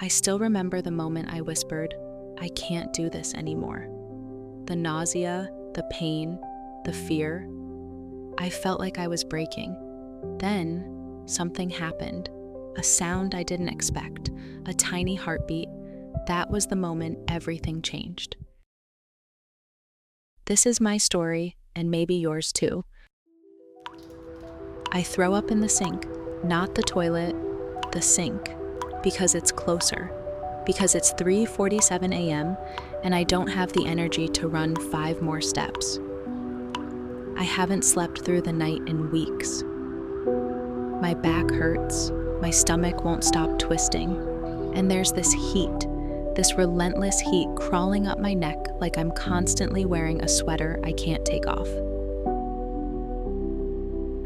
I still remember the moment I whispered, "I can't do this anymore." The nausea, the pain, the fear. I felt like I was breaking. Then, something happened. A sound I didn't expect, a tiny heartbeat. That was the moment everything changed. This is my story, and maybe yours too. I throw up in the sink, not the toilet, the sink, because it's closer, because it's 3:47 a.m. and I don't have the energy to run 5 more steps. I haven't slept through the night in weeks. My back hurts, my stomach won't stop twisting, and there's this heat, this relentless heat crawling up my neck like I'm constantly wearing a sweater I can't take off.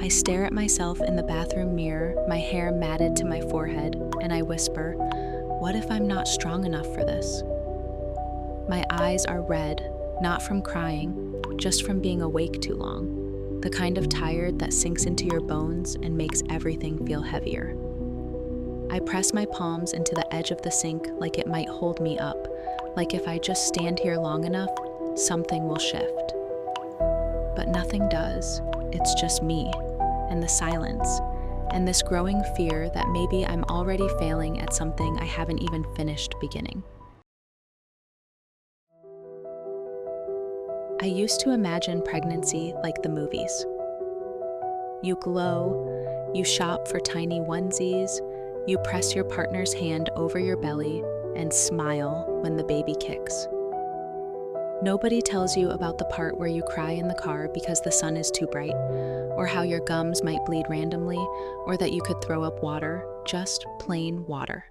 I stare at myself in the bathroom mirror, my hair matted to my forehead, and I whisper, "What if I'm not strong enough for this?" My eyes are red, not from crying, just from being awake too long, the kind of tired that sinks into your bones and makes everything feel heavier. I press my palms into the edge of the sink like it might hold me up, like if I just stand here long enough, something will shift. But nothing does. It's just me, and the silence, and this growing fear that maybe I'm already failing at something I haven't even finished beginning. I used to imagine pregnancy like the movies. You glow, you shop for tiny onesies, you press your partner's hand over your belly and smile when the baby kicks. Nobody tells you about the part where you cry in the car because the sun is too bright, or how your gums might bleed randomly, or that you could throw up water, just plain water.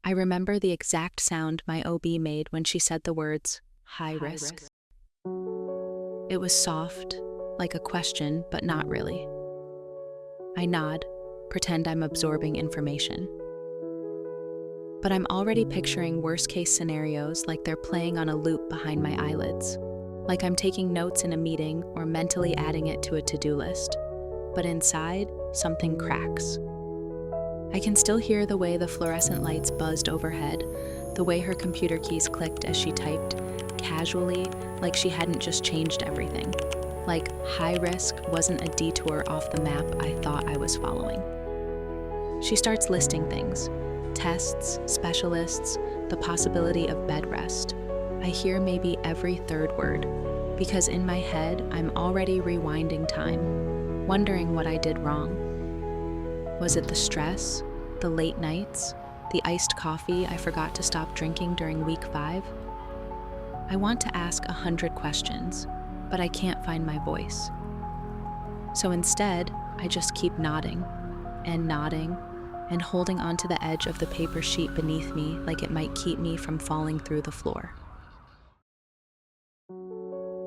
I remember the exact sound my OB made when she said the words, "high risk." It was soft, like a question, but not really. I nod, pretend I'm absorbing information. But I'm already picturing worst-case scenarios like they're playing on a loop behind my eyelids, like I'm taking notes in a meeting or mentally adding it to a to-do list. But inside, something cracks. I can still hear the way the fluorescent lights buzzed overhead, the way her computer keys clicked as she typed, casually, like she hadn't just changed everything. Like high risk wasn't a detour off the map I thought I was following. She starts listing things. Tests, specialists, the possibility of bed rest. I hear maybe every third word, because in my head, I'm already rewinding time, wondering what I did wrong. Was it the stress, the late nights, the iced coffee I forgot to stop drinking during week 5? I want to ask 100 questions, but I can't find my voice. So instead, I just keep nodding, and holding onto the edge of the paper sheet beneath me like it might keep me from falling through the floor.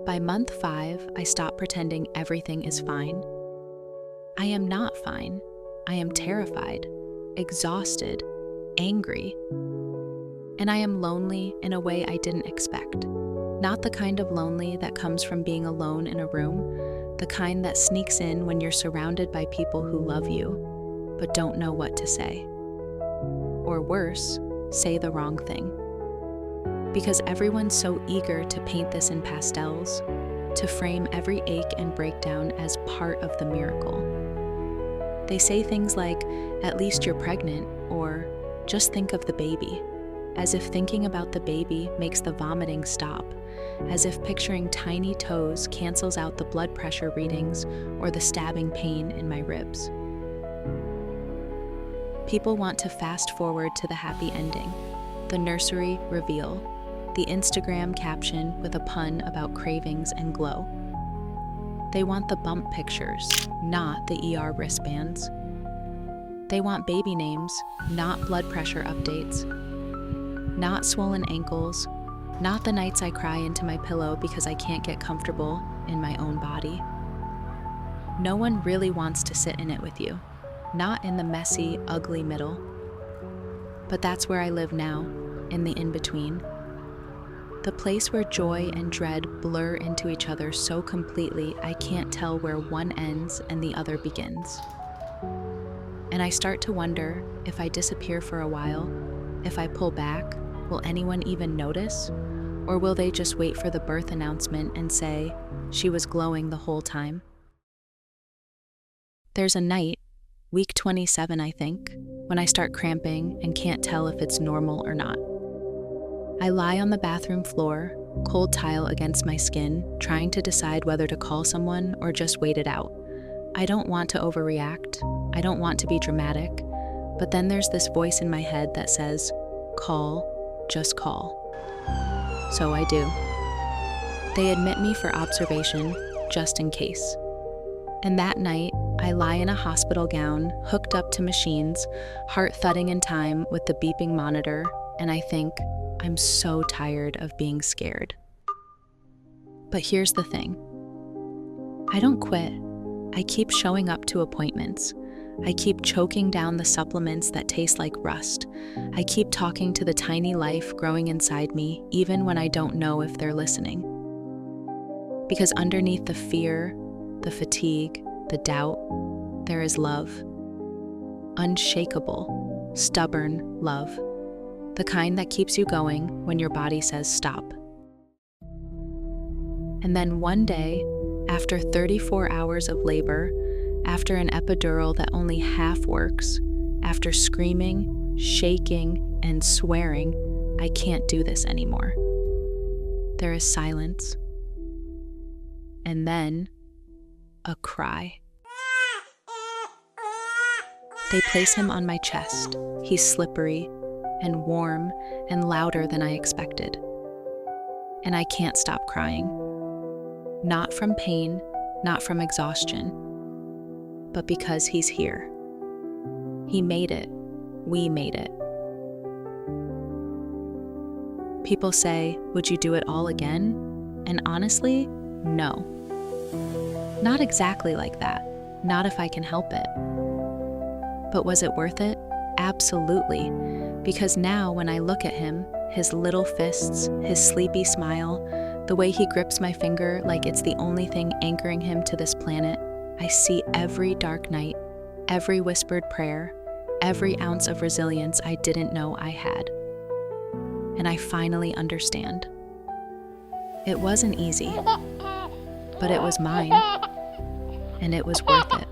By month 5, I stop pretending everything is fine. I am not fine. I am terrified, exhausted, angry. And I am lonely in a way I didn't expect. Not the kind of lonely that comes from being alone in a room, the kind that sneaks in when you're surrounded by people who love you, but don't know what to say. Or worse, say the wrong thing. Because everyone's so eager to paint this in pastels, to frame every ache and breakdown as part of the miracle. They say things like, "At least you're pregnant," or "Just think of the baby," as if thinking about the baby makes the vomiting stop, as if picturing tiny toes cancels out the blood pressure readings or the stabbing pain in my ribs. People want to fast forward to the happy ending, the nursery reveal, the Instagram caption with a pun about cravings and glow. They want the bump pictures, not the ER wristbands. They want baby names, not blood pressure updates, not swollen ankles, not the nights I cry into my pillow because I can't get comfortable in my own body. No one really wants to sit in it with you. Not in the messy, ugly middle. But that's where I live now, in the in-between. The place where joy and dread blur into each other so completely I can't tell where one ends and the other begins. And I start to wonder, if I disappear for a while, if I pull back, will anyone even notice? Or will they just wait for the birth announcement and say, she was glowing the whole time? There's a night, week 27 I think, when I start cramping and can't tell if it's normal or not. I lie on the bathroom floor, cold tile against my skin, trying to decide whether to call someone or just wait it out. I don't want to overreact. I don't want to be dramatic. But then there's this voice in my head that says, call, just call. So I do. They admit me for observation, just in case. And that night, I lie in a hospital gown, hooked up to machines, heart thudding in time with the beeping monitor, and I think, I'm so tired of being scared. But here's the thing. I don't quit. I keep showing up to appointments. I keep choking down the supplements that taste like rust. I keep talking to the tiny life growing inside me, even when I don't know if they're listening. Because underneath the fear, the fatigue, the doubt, there is love. Unshakable, stubborn love. The kind that keeps you going when your body says stop. And then one day, after 34 hours of labor, after an epidural that only half works, after screaming, shaking, and swearing, I can't do this anymore. There is silence. And then, a cry. They place him on my chest. He's slippery and warm and louder than I expected. And I can't stop crying. Not from pain, not from exhaustion, but because he's here. He made it. We made it. People say, would you do it all again? And honestly, no. Not exactly like that. Not if I can help it. But was it worth it? Absolutely. Because now when I look at him, his little fists, his sleepy smile, the way he grips my finger like it's the only thing anchoring him to this planet, I see every dark night, every whispered prayer, every ounce of resilience I didn't know I had. And I finally understand. It wasn't easy, but it was mine, and it was worth it.